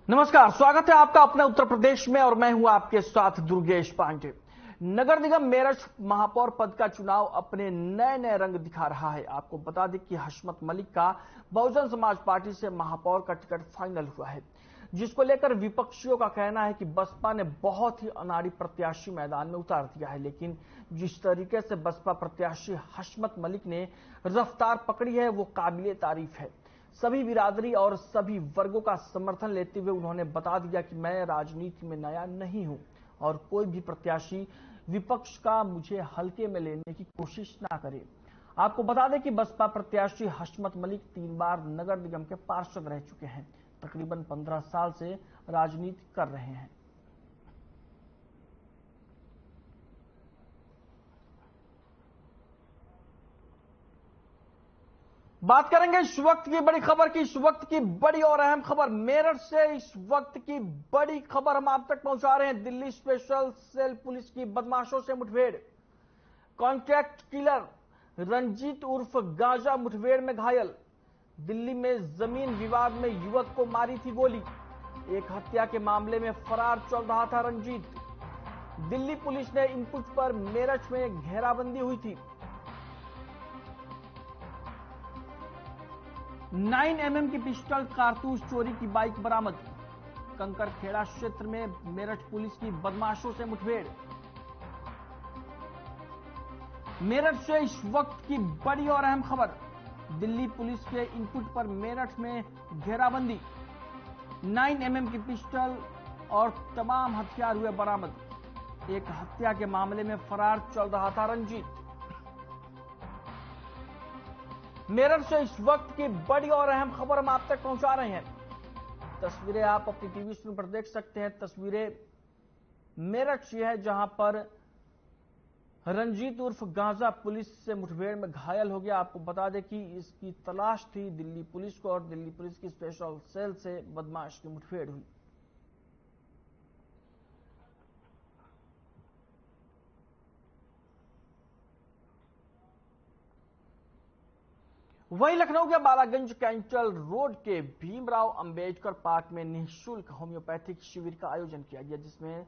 नमस्कार, स्वागत है आपका अपने उत्तर प्रदेश में और मैं हूं आपके साथ दुर्गेश पांडे। नगर निगम मेरठ महापौर पद का चुनाव अपने नए नए रंग दिखा रहा है। आपको बता दें कि हशमत मलिक का बहुजन समाज पार्टी से महापौर का टिकट फाइनल हुआ है, जिसको लेकर विपक्षियों का कहना है कि बसपा ने बहुत ही अनाड़ी प्रत्याशी मैदान में उतार दिया है। लेकिन जिस तरीके से बसपा प्रत्याशी हशमत मलिक ने रफ्तार पकड़ी है वो काबिले तारीफ है। सभी बिरादरी और सभी वर्गों का समर्थन लेते हुए उन्होंने बता दिया कि मैं राजनीति में नया नहीं हूं और कोई भी प्रत्याशी विपक्ष का मुझे हल्के में लेने की कोशिश ना करे। आपको बता दें कि बसपा प्रत्याशी हशमत मलिक 3 बार नगर निगम के पार्षद रह चुके हैं, तकरीबन 15 साल से राजनीति कर रहे हैं। बात करेंगे इस वक्त की बड़ी खबर की, इस वक्त की बड़ी और अहम खबर मेरठ से। इस वक्त की बड़ी खबर हम आप तक पहुंचा रहे हैं। दिल्ली स्पेशल सेल पुलिस की बदमाशों से मुठभेड़, कॉन्ट्रैक्ट किलर रंजीत उर्फ गांजा मुठभेड़ में घायल। दिल्ली में जमीन विवाद में युवक को मारी थी गोली, एक हत्या के मामले में फरार चल रहा था रंजीत। दिल्ली पुलिस ने इनपुट पर मेरठ में घेराबंदी हुई थी। 9 mm की पिस्टल कारतूस चोरी की बाइक बरामद। कंकरखेड़ा क्षेत्र में मेरठ पुलिस की बदमाशों से मुठभेड़। मेरठ से इस वक्त की बड़ी और अहम खबर, दिल्ली पुलिस के इनपुट पर मेरठ में घेराबंदी, 9 mm की पिस्टल और तमाम हथियार हुए बरामद। एक हत्या के मामले में फरार चल रहा था रंजीत। मेरठ से इस वक्त की बड़ी और अहम खबर हम आप तक पहुंचा रहे हैं। तस्वीरें आप अपनी टीवी स्क्रीन पर देख सकते हैं। तस्वीरें मेरठ से है, जहां पर रंजीत उर्फ गांजा पुलिस से मुठभेड़ में घायल हो गया। आपको बता दें कि इसकी तलाश थी दिल्ली पुलिस को और दिल्ली पुलिस की स्पेशल सेल से बदमाश की मुठभेड़ हुई। वहीं लखनऊ के बालागंज कैंटल रोड के भीमराव अंबेडकर पार्क में निःशुल्क होम्योपैथिक शिविर का आयोजन किया गया, जिसमें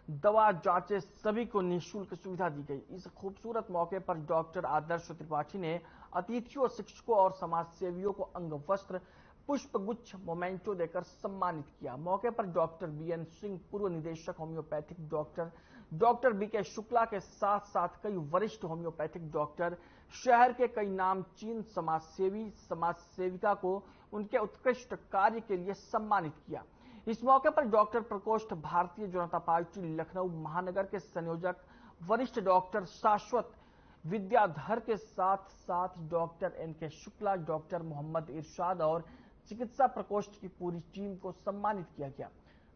दवा जांचें सभी को निःशुल्क सुविधा दी गई। इस खूबसूरत मौके पर डॉक्टर आदर्श त्रिपाठी ने अतिथियों, शिक्षकों और समाजसेवियों को अंग वस्त्र, पुष्पगुच्छ, मोमेंटो देकर सम्मानित किया। मौके पर डॉक्टर बीएन सिंह, पूर्व निदेशक होम्योपैथिक डॉक्टर बीके शुक्ला के साथ साथ कई वरिष्ठ होम्योपैथिक डॉक्टर, शहर के कई नामचीन समाजसेवी, समाज सेविका को उनके उत्कृष्ट कार्य के लिए सम्मानित किया। इस मौके पर डॉक्टर प्रकोष्ठ, भारतीय जनता पार्टी लखनऊ महानगर के संयोजक, वरिष्ठ डॉक्टर शाश्वत विद्याधर के साथ साथ doctor NK Shukla, doctor Mohammad Irshad और चिकित्सा प्रकोष्ठ की पूरी टीम को सम्मानित किया गया।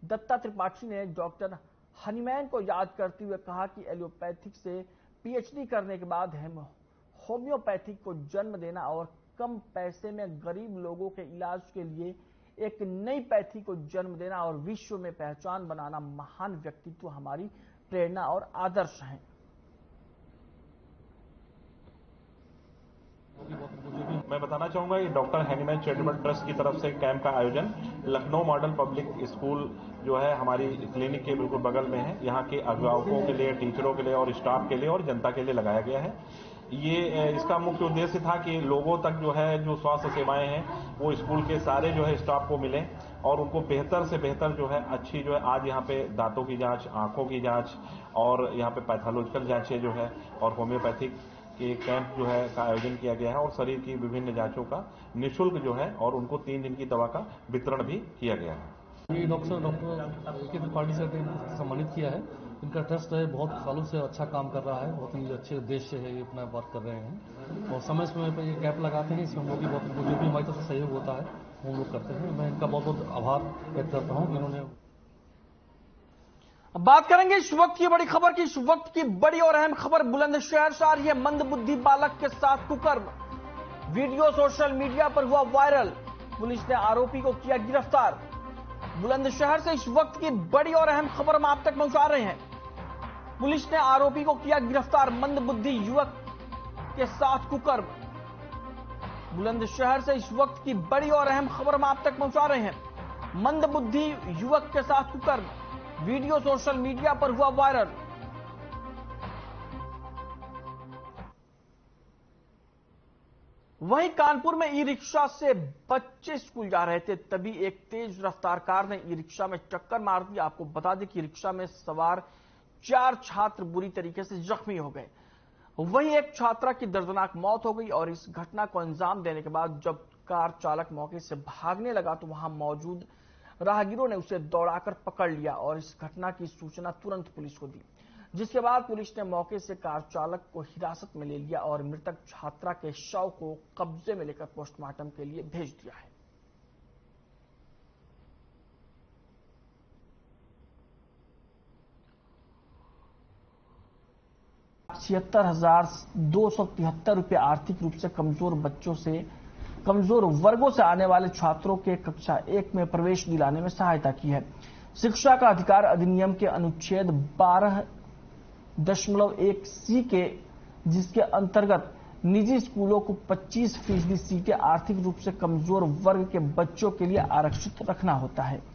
दत्ता त्रिपाठी ने डॉक्टर हनीमैन को याद करते हुए कहा कि एलोपैथिक से पीएचडी करने के बाद होम्योपैथिक को जन्म देना और कम पैसे में गरीब लोगों के इलाज के लिए एक नई पैथी को जन्म देना और विश्व में पहचान बनाना महान व्यक्तित्व हमारी प्रेरणा और आदर्श हैं। मैं बताना चाहूंगा ये डॉक्टर हैनीमैन चैरिटेबल ट्रस्ट की तरफ से कैंप का आयोजन लखनऊ मॉडल पब्लिक स्कूल जो है हमारी क्लिनिक के बिल्कुल बगल में है, यहाँ के अभिभावकों के लिए, टीचरों के लिए और स्टाफ के लिए और जनता के लिए लगाया गया है। ये इसका मुख्य उद्देश्य था कि लोगों तक जो है जो स्वास्थ्य सेवाएं हैं वो स्कूल के सारे जो है स्टाफ को मिले और उनको बेहतर से बेहतर जो है अच्छी जो है आज यहाँ पे दांतों की जांच, आंखों की जांच और यहाँ पे पैथोलॉजिकल जांचें जो है और होम्योपैथिक के कैंप जो है का आयोजन किया गया है और शरीर की विभिन्न जांचों का निःशुल्क जो है और उनको 3 दिन की दवा का वितरण भी किया गया है। ये डॉक्टर पार्टी से सम्मानित किया है। इनका ट्रस्ट है, बहुत सालों से अच्छा काम कर रहा है, बहुत ही अच्छे उद्देश्य से है ये अपना वर्क कर रहे हैं और समय समय पर ये कैंप लगाते हैं। इसमें हम लोग भी बहुत जो भी हमारी तरफ से सहयोग होता है हम लोग करते हैं। मैं इनका बहुत बहुत आभार व्यक्त करता हूँ। इन्होंने बात करेंगे इस वक्त की बड़ी खबर की। इस वक्त की बड़ी और अहम खबर बुलंदशहर से आ रही है। मंदबुद्धि बालक के साथ कुकर्म, वीडियो सोशल मीडिया पर हुआ वायरल, पुलिस ने आरोपी को किया गिरफ्तार। बुलंदशहर से इस वक्त की बड़ी और अहम खबर हम आप तक पहुंचा रहे हैं। पुलिस ने आरोपी को किया गिरफ्तार, मंदबुद्धि युवक के साथ कुकर्म। बुलंदशहर से इस वक्त की बड़ी और अहम खबर हम आप तक पहुंचा रहे हैं। मंदबुद्धि युवक के साथ कुकर्म, वीडियो सोशल मीडिया पर हुआ वायरल। वहीं कानपुर में ई रिक्शा से बच्चे स्कूल जा रहे थे, तभी एक तेज रफ्तार कार ने ई रिक्शा में टक्कर मार दी। आपको बता दें कि रिक्शा में सवार 4 छात्र बुरी तरीके से जख्मी हो गए। वहीं एक छात्रा की दर्दनाक मौत हो गई और इस घटना को अंजाम देने के बाद जब कार चालक मौके से भागने लगा तो वहां मौजूद राहगीरों ने उसे दौड़ाकर पकड़ लिया और इस घटना की सूचना तुरंत पुलिस को दी, जिसके बाद पुलिस ने मौके से कार चालक को हिरासत में ले लिया और मृतक छात्रा के शव को कब्जे में लेकर पोस्टमार्टम के लिए भेज दिया है। ₹76,273 आर्थिक रूप से कमजोर वर्गों से आने वाले छात्रों के कक्षा 1 में प्रवेश दिलाने में सहायता की है। शिक्षा का अधिकार अधिनियम के अनुच्छेद 12.1C के जिसके अंतर्गत निजी स्कूलों को 25% सीटें आर्थिक रूप से कमजोर वर्ग के बच्चों के लिए आरक्षित रखना होता है।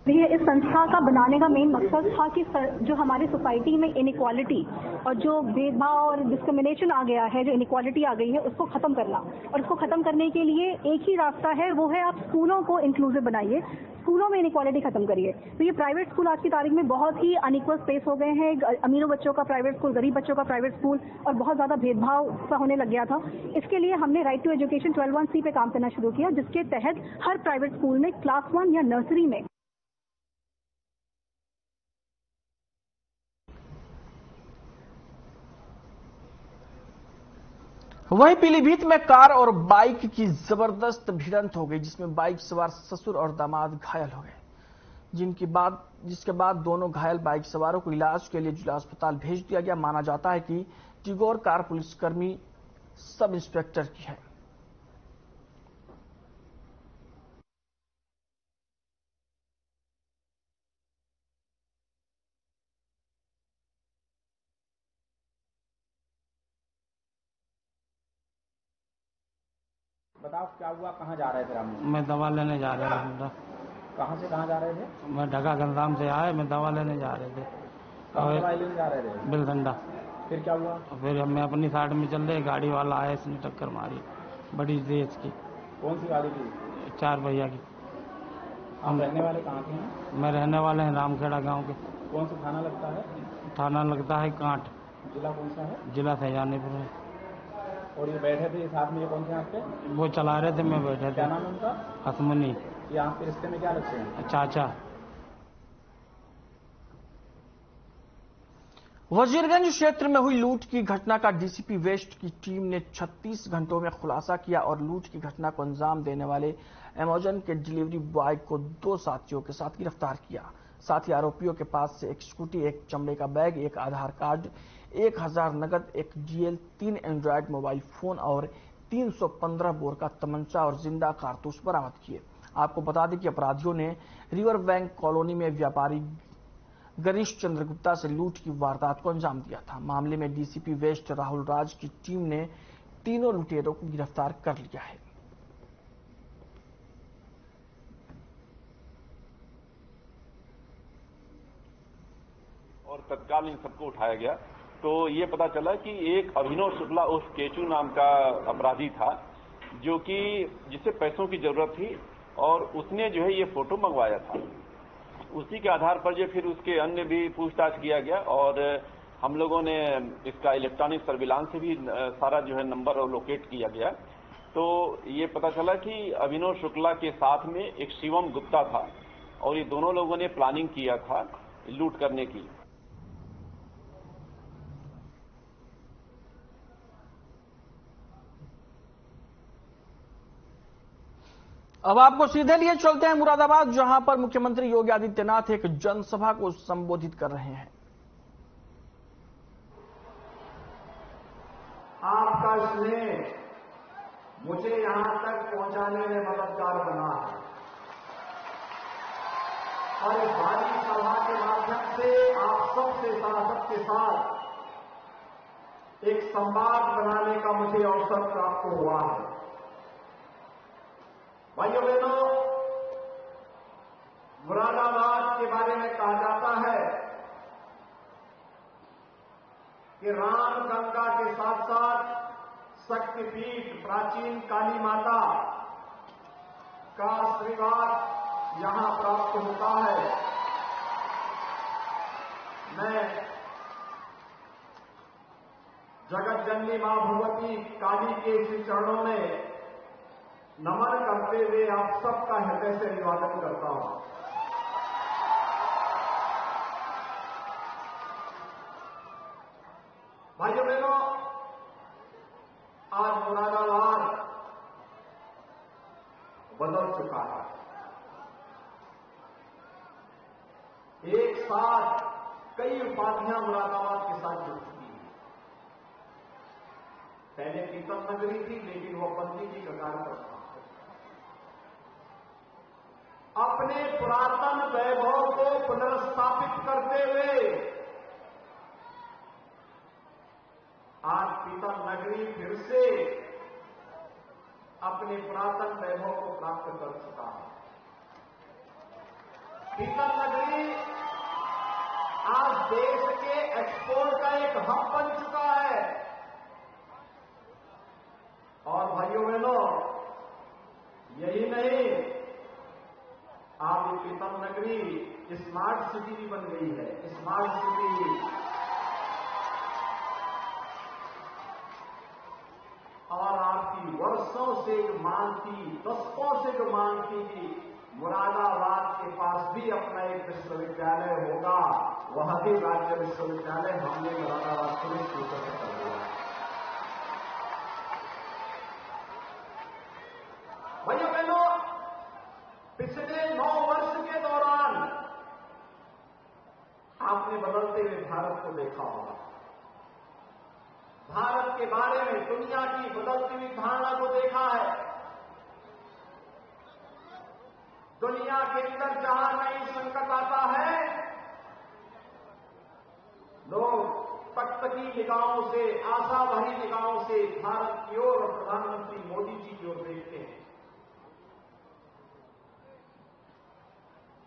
इस संस्था का बनाने का मेन मकसद था कि जो हमारी सोसाइटी में इनइक्वालिटी और जो भेदभाव और डिस्क्रिमिनेशन आ गया है, जो इनइक्वालिटी आ गई है, उसको खत्म करना। और उसको खत्म करने के लिए एक ही रास्ता है, वो है आप स्कूलों को इंक्लूसिव बनाइए, स्कूलों में इनइक्वालिटी खत्म करिए। तो ये प्राइवेट स्कूल आज की तारीख में बहुत ही अनइक्वल स्पेस हो गए हैं। अमीरों बच्चों का प्राइवेट स्कूल, गरीब बच्चों का प्राइवेट स्कूल, और बहुत ज्यादा भेदभाव सा होने लग गया था। इसके लिए हमने राइट टू एजुकेशन 12(1)C पे काम करना शुरू किया, जिसके तहत हर प्राइवेट स्कूल में क्लास 1 या नर्सरी में वहीं पीलीभीत में कार और बाइक की जबरदस्त भिड़ंत हो गई, जिसमें बाइक सवार ससुर और दामाद घायल हो गए, जिसके बाद दोनों घायल बाइक सवारों को इलाज के लिए जिला अस्पताल भेज दिया गया। माना जाता है कि टिगोर कार पुलिसकर्मी सब इंस्पेक्टर की है। बताओ क्या हुआ, कहाँ जा रहे थे आप? मैं दवा लेने जा रहा था। कहाँ से कहाँ जा रहे थे? मैं ढगा गंदाम से आए, मैं दवा लेने जा रहे थे। कहाँ दवाई लेने जा रहे थे? बिलडंडा। फिर क्या हुआ? फिर हम अपनी साइड में चल रहे, गाड़ी वाला आया, इसने टक्कर मारी बड़ी तेज की। कौन सी गाड़ी थी? 4 पहिया की। हम रहने वाले कहाँ के हैं? मैं रहने वाले हैं रामखेड़ा गाँव के। कौन सा थाना लगता है? थाना लगता है कांट। जिला कौन सा है? जिला सैजानीपुर है। और ये बैठे थे साथ में, ये कौन थे आपके? वो चला रहे थे, मैं बैठे थे। क्या नाम है उनका? हसमुनी। ये आपके रिश्ते में क्या लगते हैं? चाचा। वजीरगंज क्षेत्र में हुई लूट की घटना का डीसीपी वेस्ट की टीम ने 36 घंटों में खुलासा किया और लूट की घटना को अंजाम देने वाले अमेजन के डिलीवरी बॉय को 2 साथियों के साथ गिरफ्तार किया। साथ ही आरोपियों के पास से एक स्कूटी, एक चमड़े का बैग, एक आधार कार्ड, 1000 नगद, एक डीएल, 3 एंड्रॉयड मोबाइल फोन और 315 बोर का तमंचा और जिंदा कारतूस बरामद किए। आपको बता दें कि अपराधियों ने रिवर बैंक कॉलोनी में व्यापारी गणेश चंद्र गुप्ता से लूट की वारदात को अंजाम दिया था। मामले में डीसीपी वेस्ट राहुल राज की टीम ने तीनों लुटेरों को गिरफ्तार कर लिया है। और तत्काल इन सबको उठाया गया तो ये पता चला कि एक अभिनव शुक्ला उर्फ केचू नाम का अपराधी था, जो कि जिसे पैसों की जरूरत थी और उसने जो है ये फोटो मंगवाया था। उसी के आधार पर जो फिर उसके अन्य भी पूछताछ किया गया और हम लोगों ने इसका इलेक्ट्रॉनिक सर्विलांस से भी सारा जो है नंबर लोकेट किया गया। तो ये पता चला कि अभिनव शुक्ला के साथ में एक शिवम गुप्ता था और ये दोनों लोगों ने प्लानिंग किया था लूट करने की। अब आपको सीधे लिए चलते हैं मुरादाबाद, जहां पर मुख्यमंत्री योगी आदित्यनाथ एक जनसभा को संबोधित कर रहे हैं। आपका स्नेह मुझे यहां तक पहुंचाने में मददगार बना है और इस भारी सभा के माध्यम से आप सबके साथ एक संवाद बनाने का मुझे अवसर प्राप्त हुआ है। भाइयों बहनों, मुरादाबाद के बारे में कहा जाता है कि राम गंगा के साथ साथ शक्तिपीठ प्राचीन काली माता का आशीर्वाद यहां प्राप्त होता है। मैं जगत जननी मां भगवती काली के श्री चरणों में नमन करते हुए आप सबका हृदय से अभिवादन करता हूं। भाइयों बहनों, आज मुरादाबाद बदल चुका है। एक साथ कई उपाधियां मुरादाबाद के साथ जुड़ चुकी हैं। पहले कीर्तन नगरी थी, लेकिन वह बंदी की कगार पर था। अपने पुरातन वैभव को पुनर्स्थापित करते हुए आज पीतल नगरी फिर से अपने पुरातन वैभव को प्राप्त कर चुका है। पीतल नगरी आज देश के एक्सपोर्ट का एक हब बन चुका है। और भाइयों बहनों, यही नहीं, आज ये पीतल नगरी स्मार्ट सिटी भी बन गई है। स्मार्ट सिटी और आपकी वर्षों से एक मांग थी, दशकों से जो मांग थी कि मुरादाबाद के पास भी अपना एक विश्वविद्यालय होगा, वह भी राज्य विश्वविद्यालय हमने मुरादाबाद को स्वीकृत कर दिया। भाइयों बहनों, पिछले 9 वर्ष के दौरान आपने बदलते हुए भारत को देखा होगा। भारत के बारे में दुनिया की बदलती हुई धारणा को देखा है। दुनिया के अंदर जहां कहीं संकट आता है, लोग टकटकी निगाहों से, आशा भरी निगाहों से भारत की ओर और प्रधानमंत्री मोदी जी की ओर देखते हैं।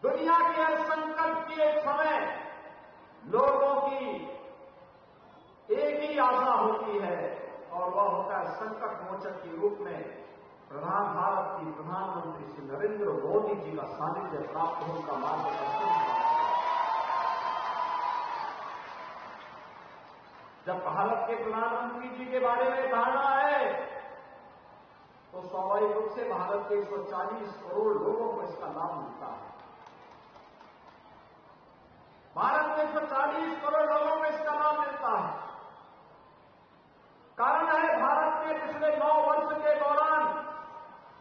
दुनिया के हर संकट के एक समय लोगों की एक ही आशा होती है, और वह होता है संकट मोचक के रूप में भारत की प्रधानमंत्री श्री नरेंद्र मोदी जी का सानिध्य प्राप्त होने का मार्गदर्शन। जब भारत के प्रधानमंत्री जी के बारे में धारणा है, तो स्वाभाविक रूप से भारत के 140 करोड़ लोगों को इसका लाभ मिलता है। भारत के 140 करोड़ लोगों को इसका लाभ मिलता है। कारण है, भारत ने पिछले 9 वर्ष के दौरान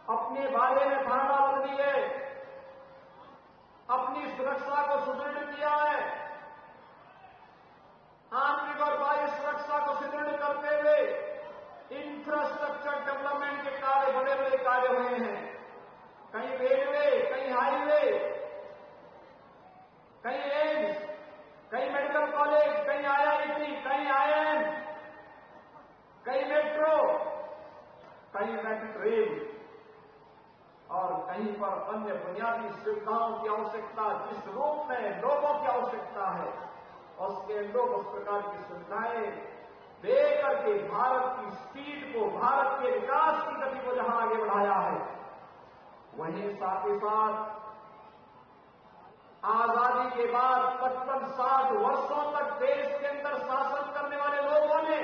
अपने बारे में धारणा बदली है, अपनी सुरक्षा को सुदृढ़ किया है। आंतरिक और बाह्य सुरक्षा को सुदृढ़ करते हुए इंफ्रास्ट्रक्चर डेवलपमेंट के कार्य, बड़े बड़े कार्य हुए हैं। कहीं रेलवे, कहीं हाईवे, कहीं एम्स, कहीं मेडिकल कॉलेज, कहीं IIT, कहीं IIM, कहीं मेट्रो, कहीं मेट्रो रेल, और कहीं पर अन्य बुनियादी सुविधाओं की आवश्यकता, जिस रूप में लोगों की आवश्यकता है, उसके लोग उस प्रकार की सुविधाएं दे करके भारत की स्पीड को, भारत के विकास की गति को जहां आगे बढ़ाया है, वहीं साथ ही साथ आजादी के बाद 55-60 वर्षों तक देश के अंदर शासन करने वाले लोगों ने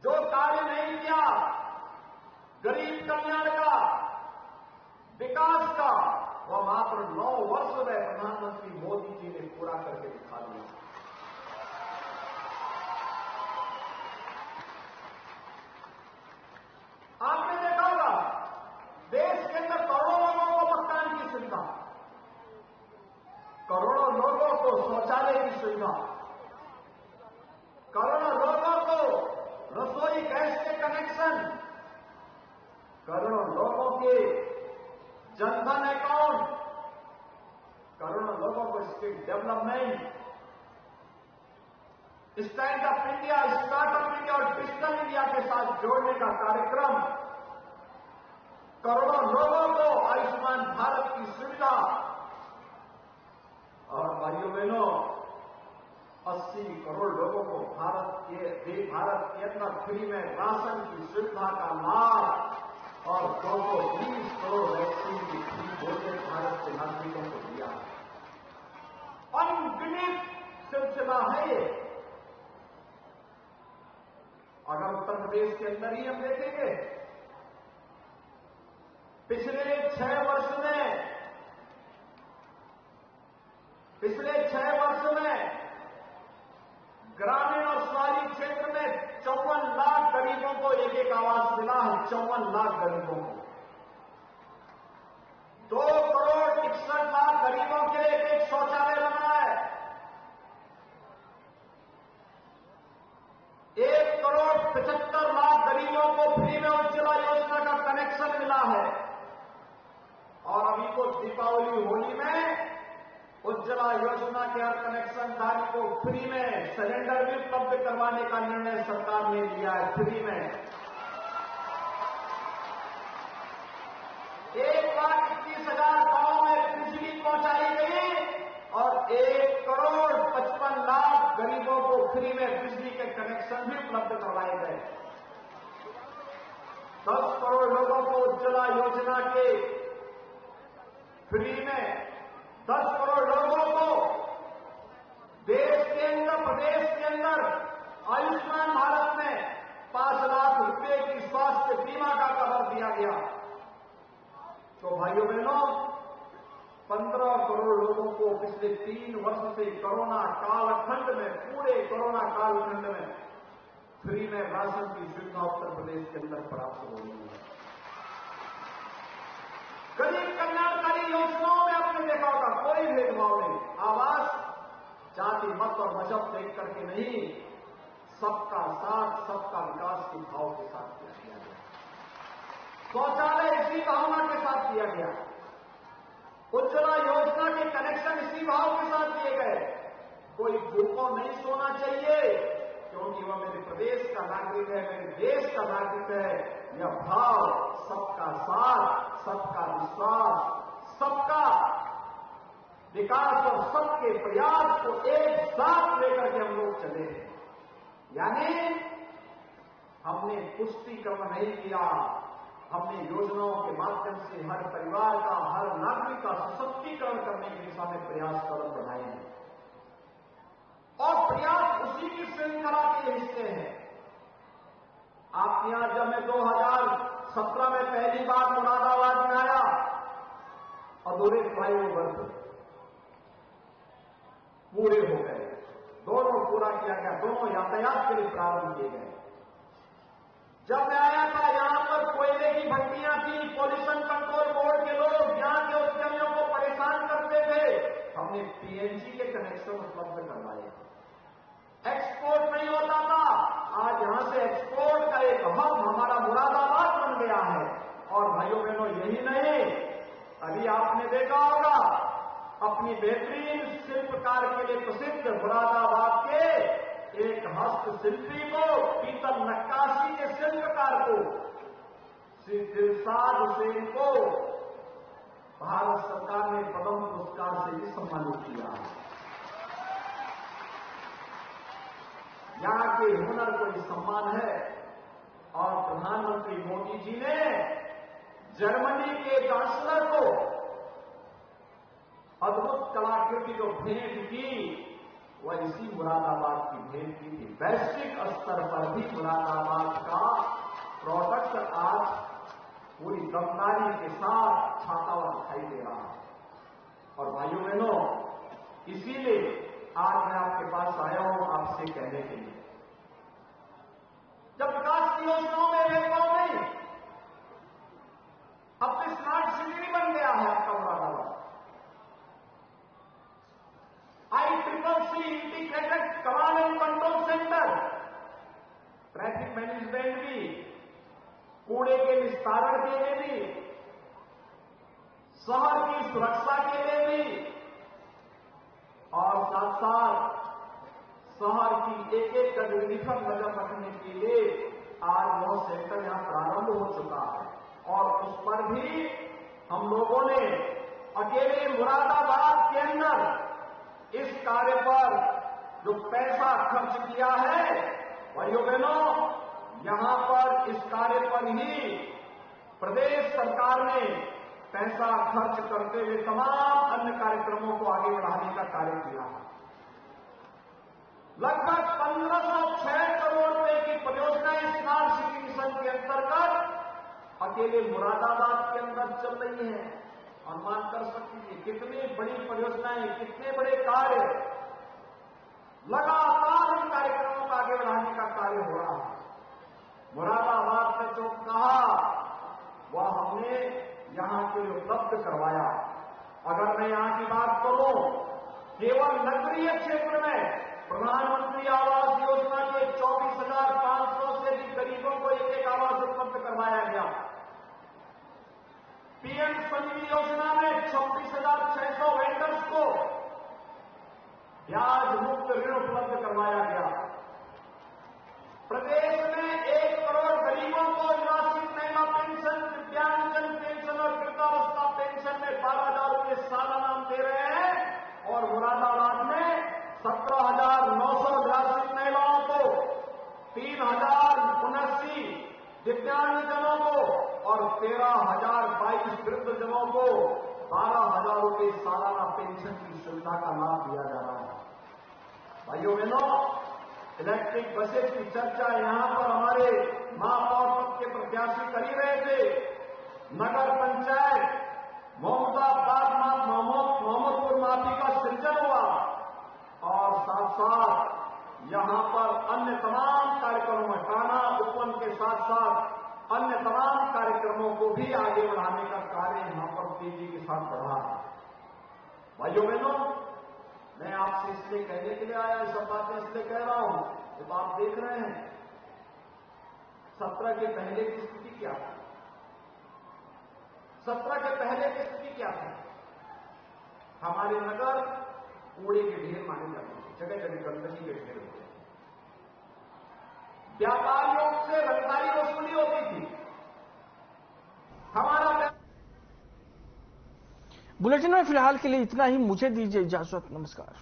जो कार्य नहीं किया, गरीब कल्याण का, विकास का, वह मात्र 9 वर्ष में प्रधानमंत्री मोदी जी ने पूरा करके दिखा दिया। आपने देखा होगा, देश के अंदर करोड़ों लोगों को मकान की सुविधा, करोड़ों लोगों को शौचालय की सुविधा, करोड़ों लोगों को रसोई गैस के कनेक्शन, करोड़ों लोगों के जनधन अकाउंट, करोड़ों लोगों को skill development, stand up India, startup India और डिजिटल इंडिया के साथ जोड़ने का कार्यक्रम करोड़ों लोगों को आयुष्मान भारत की सुविधा और भाइयों बहनों 80 करोड़ लोगों को भारत के अंदर फ्री में राशन की सुविधा का लाभ और 220 करोड़ वैक्सीन की फ्री डोजेज भारत के नागरिकों को दिया। अनगिनत सिलसिला है ये। अगर उत्तर प्रदेश के अंदर ही हम देखेंगे पिछले 6 वर्ष में ग्रामीण और शहरी क्षेत्र में 54 लाख गरीबों को एक आवास मिला है। 54 लाख गरीबों को 2 करोड़ 61 लाख गरीबों के लिए एक शौचालय बना है। 1 करोड़ 75 लाख गरीबों को फ्री में उज्ज्वला योजना का कनेक्शन मिला है। और अभी को दीपावली होली में उज्ज्वला योजना के हर कनेक्शनधारी को फ्री में सिलेंडर भी उपलब्ध करवाने का निर्णय सरकार ने लिया है। फ्री में 1,21,000 गांवों में बिजली पहुंचाई गई और 1 करोड़ 55 लाख गरीबों को फ्री में बिजली के कनेक्शन भी उपलब्ध करवाए गए। 10 करोड़ लोगों को उज्ज्वला योजना के फ्री में 10 करोड़ लोगों को देश के अंदर प्रदेश के अंदर आयुष्मान भारत में 5 लाख रुपए की स्वास्थ्य बीमा का कवर दिया गया। तो भाइयों बहनों 15 करोड़ लोगों को पिछले 3 वर्ष से कोरोना कालखंड में पूरे कोरोना कालखंड में फ्री में राशन की सुविधा उत्तर प्रदेश के अंदर प्राप्त हो रही है। गरीब कल्याणकारी योजनाओं में आपने देखा होगा कोई भेदभाव नहीं। आवास जाति मत और मजहब देख करके नहीं, सबका साथ सबका विकास के भाव के साथ किया गया। शौचालय इसी भावना के साथ किया गया। उज्ज्वला योजना के कनेक्शन इसी भाव के साथ दिए गए। कोई भूखों नहीं सोना चाहिए क्योंकि वह मेरे प्रदेश का नागरिक है, मेरे देश का नागरिक है। यह भाव सबका साथ, सबका विश्वास, सबका विकास और सबके प्रयास को एक साथ लेकर के हम लोग चले। यानी हमने पुष्टिकरण नहीं किया, हमने योजनाओं के माध्यम से हर परिवार का, हर नागरिक का सशक्तिकरण करने की दिशा में प्रयास कदम बढ़ाए हैं। और प्रयास उसी की श्रृंखला के हिस्से हैं। आपके यहां जब मैं 2017 में पहली बार मुरादाबाद में आया, अधूरे फ्लाईओवर पूरे हो गए, दोनों पूरा किया गया, दोनों यातायात के लिए प्रारंभ किए गए। जब मैं आया था यहां पर कोयले की भट्टियां थी, पॉल्यूशन कंट्रोल बोर्ड के लोग यहां के उद्यमियों को परेशान करते थे। हमने पीएनजी के कनेक्शन उपलब्ध करवाए। एक्सपोर्ट नहीं होता था, आज यहां से एक्सपोर्ट का एक हब हमारा मुरादाबाद बन गया है। और भाइयों बहनों यही नहीं, अभी आपने देखा होगा अपनी बेहतरीन शिल्पकार के लिए प्रसिद्ध मुरादाबाद के एक हस्तशिल्पी को, पीतल नक्काशी के शिल्पकार को, श्री दिलशाद हुसैन को भारत सरकार ने पद्म पुरस्कार से भी सम्मानित किया। यहां के हुनर को भी सम्मान है। और प्रधानमंत्री मोदी जी ने जर्मनी के चांसलर को अद्भुत कलाकृति जो भेंट की वह इसी मुरादाबाद की भेंट की थी। वैश्विक स्तर पर भी मुरादाबाद का प्रोडक्ट आज पूरी दमदारी के साथ छाता हुआ दिखाई दे रहा है। और भाइयों बहनों इसीलिए आज मैं आपके पास आया हूं आपसे कहने के लिए, जब विकास की योजनाओं में भेदभाव नहीं, अब तो स्मार्ट सिटी बन गया है आपका Moradabad. ICCC integrated command and control centre, traffic management भी, कूड़े के निस्तारण के लिए भी, शहर की सुरक्षा के लिए भी, और साथ साथ शहर की एक एक गतिविधि पर नजर रखने के लिए आज वह सेंटर यहां प्रारंभ हो चुका है और उस पर भी हम लोगों ने अकेले मुरादाबाद के अंदर इस कार्य पर जो पैसा खर्च किया है, भाइयों बहनों, यहां पर इस कार्य पर ही प्रदेश सरकार ने पैसा खर्च करते हुए तमाम अन्य कार्यक्रमों को आगे बढ़ाने का कार्य किया है। लगभग 1506 करोड़ रुपए की परियोजनाएं स्मार्ट सिटी मिशन के अंतर्गत अकेले मुरादाबाद के अंदर चल रही हैं। अनुमान कर सकती है कितनी बड़ी परियोजनाएं, कितने बड़े कार्य, लगातार इन कार्यक्रमों का आगे बढ़ाने का कार्य हो रहा है। मुरादाबाद ने जो कहा वह हमने यहां के लिए उपलब्ध करवाया। अगर मैं यहां की बात करूं, केवल नगरीय क्षेत्र में प्रधानमंत्री आवास योजना के 24,500 से भी गरीबों को एक आवास उपलब्ध करवाया गया। पीएम स्वनिधि योजना में 26,600 वेंडर्स को ब्याज मुक्त ऋण उपलब्ध करवाया गया। प्रदेश में 1 करोड़ गरीबों को निराश्रित महिला पेंशन, दिव्यांगजन पेंशन और वृद्धावस्था पेंशन में 12,000 रुपये सालाना दे रहे हैं और मुरादाबाद में 17,900 निराश्रित महिलाओं को, 3,079 दिव्यांगजनों को और 13,022 वृद्धजनों को 12,000 रुपये सालाना पेंशन की सुविधा का लाभ दिया जा रहा है। भाइयों बहनों, इलेक्ट्रिक बसेस की चर्चा यहां पर हमारे महापौर पद के प्रत्याशी कर ही रहे थे। नगर पंचायत मोहम्मदपुर माफी का सृजन हुआ और साथ साथ यहां पर अन्य तमाम कार्यक्रमों में कान्हा उपवन के साथ साथ अन्य तमाम कार्यक्रमों को भी आगे बढ़ाने का कार्य यहां पर तेजी के साथ बढ़ा है। भाइयों बहनों, मैं आपसे इसलिए कहने के लिए आया, सब बातें इसलिए कह रहा हूं, जब आप देख रहे हैं 17 के पहले की स्थिति क्या थी, 17 के पहले की स्थिति क्या थी। हमारे नगर कूड़े के ढेर माने जाते थे, जगह जगह गंदगी के ढेर होते थे, व्यापारियों से रंगदारी वसूली होती थी। हमारा बुलेटिन में फिलहाल के लिए इतना ही। मुझे दीजिए इजाजत। नमस्कार।